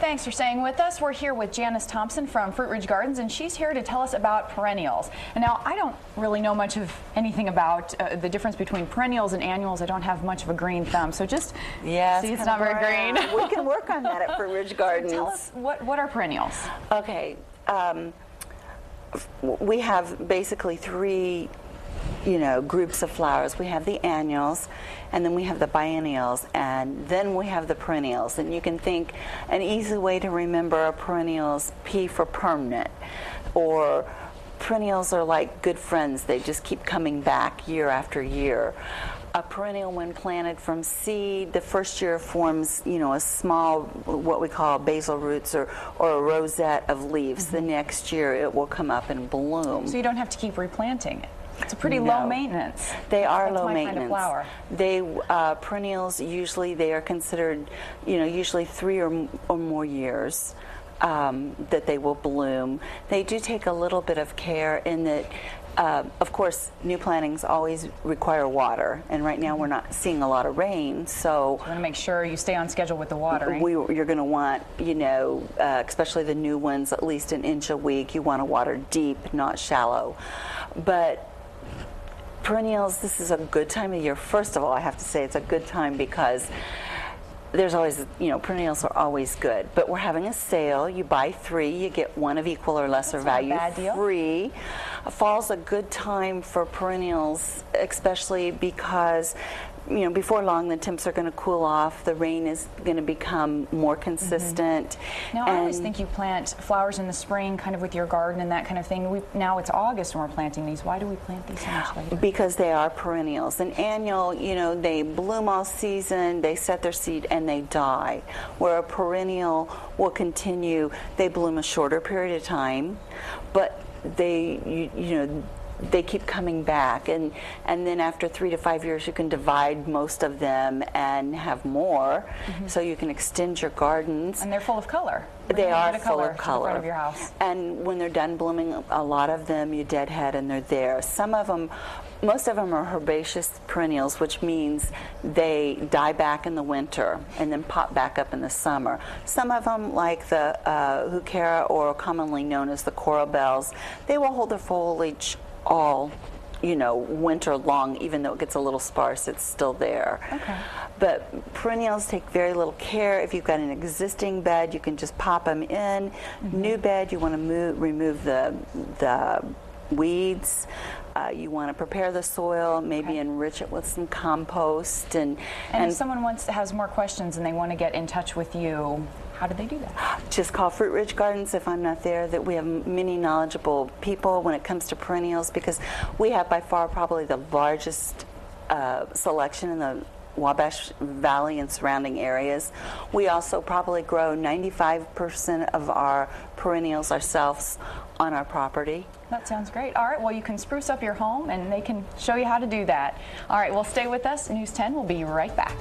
Thanks for staying with us. We're here with Janice Thompson from Fruitridge Gardens, and she's here to tell us about perennials. And now, I don't really know much of anything about the difference between perennials and annuals. I don't have much of a green thumb, so just see it's not very green. We can work on that at Fruitridge Gardens. So tell us, what are perennials? Okay, we have basically three groups of flowers. We have the annuals, and then we have the biennials, and then we have the perennials. And you can think an easy way to remember a perennial is P for permanent, or perennials are like good friends. They just keep coming back year after year. A perennial, when planted from seed, the first year forms, a small, what we call basal roots or a rosette of leaves. The next year it will come up and bloom. So you don't have to keep replanting it. It's a pretty low maintenance. They are low maintenance. Kind of flower. They perennials usually they are considered, usually 3 or more years that they will bloom. They do take a little bit of care in that. Of course, new plantings always require water, and right now we're not seeing a lot of rain, so you want to make sure you stay on schedule with the watering. You're going to want, especially the new ones, at least an inch a week. You want to water deep, not shallow. But perennials, this is a good time of year. First of all, I have to say it's a good time because there's always, perennials are always good. But we're having a sale. You buy 3, you get 1 of equal or lesser value bad deal. free. Fall's a good time for perennials, especially because before long the temps are going to cool off. The rain is going to become more consistent. Now, I always think you plant flowers in the spring, kind of with your garden and that kind of thing. Now it's August and we're planting these. Why do we plant these so much later? Because they are perennials. An annual, they bloom all season, they set their seed, and they die. Where a perennial will continue, they bloom a shorter period of time, but they keep coming back, and then after 3 to 5 years you can divide most of them and have more, so you can extend your gardens. And they're full of color. They are full of color. In front of your house. And when they're done blooming, a lot of them you deadhead and they're there. Some of them, most of them are herbaceous perennials, which means they die back in the winter and then pop back up in the summer. Some of them, like the heuchera, or commonly known as the coral bells, they will hold their foliage all winter long. Even though it gets a little sparse, it's still there. Okay. But perennials take very little care. If you've got an existing bed, you can just pop them in. New bed, you want to remove the weeds. You want to prepare the soil, maybe enrich it with some compost. And if someone has more questions and they want to get in touch with you, how do they do that? Just call Fruitridge Gardens if I'm not there. That we have many knowledgeable people when it comes to perennials, because we have by far probably the largest selection in the Wabash Valley and surrounding areas. We also probably grow 95% of our perennials ourselves on our property. That sounds great. All right, well, you can spruce up your home and they can show you how to do that. All right, well, stay with us. News 10 will be right back.